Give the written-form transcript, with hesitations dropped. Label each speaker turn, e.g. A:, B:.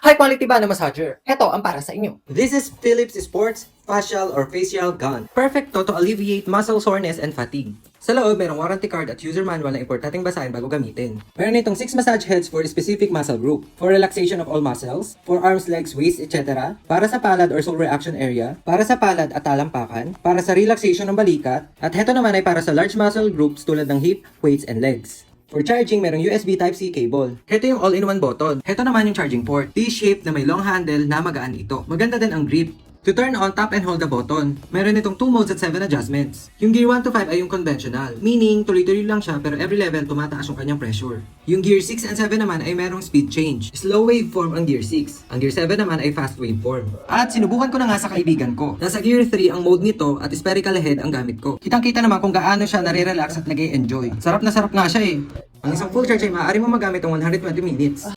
A: High quality ba na massager? Heto ang para sa inyo.
B: This is Philips Sports Facial or Facial Gun. Perfect to alleviate muscle soreness and fatigue. Sa loob, mayroong warranty card at user manual na importanteng basahin bago gamitin. Meron itong 6 massage heads for a specific muscle group. For relaxation of all muscles, for arms, legs, waist, etc. Para sa palad or sole reaction area, para sa palad at talampakan, para sa relaxation ng balikat, at heto naman ay para sa large muscle groups tulad ng hip, weights, and legs. For charging, merong USB Type-C cable. Heto yung all-in-one button. Heto naman yung charging port. T-shaped na may long handle na magaan ito. Maganda din ang grip. To turn on, tap and hold the button. Meron itong 2 modes at 7 adjustments. Yung gear 1 to 5 ay yung conventional, meaning tuloy-tuloy lang siya pero every level tumataas yung kanyang pressure. Yung gear 6 and 7 naman ay merong speed change. Slow waveform ang gear 6. Ang gear 7 naman ay fast waveform. At sinubukan ko na nga sa kaibigan ko. Nasa gear 3 ang mode nito at spherical head ang gamit ko. Kitang-kita naman kung gaano siya nare-relax at nag-e-enjoy. Sarap na sarap nga siya eh. Ang isang full charge ay maaari mo magamit ng 120 minutes.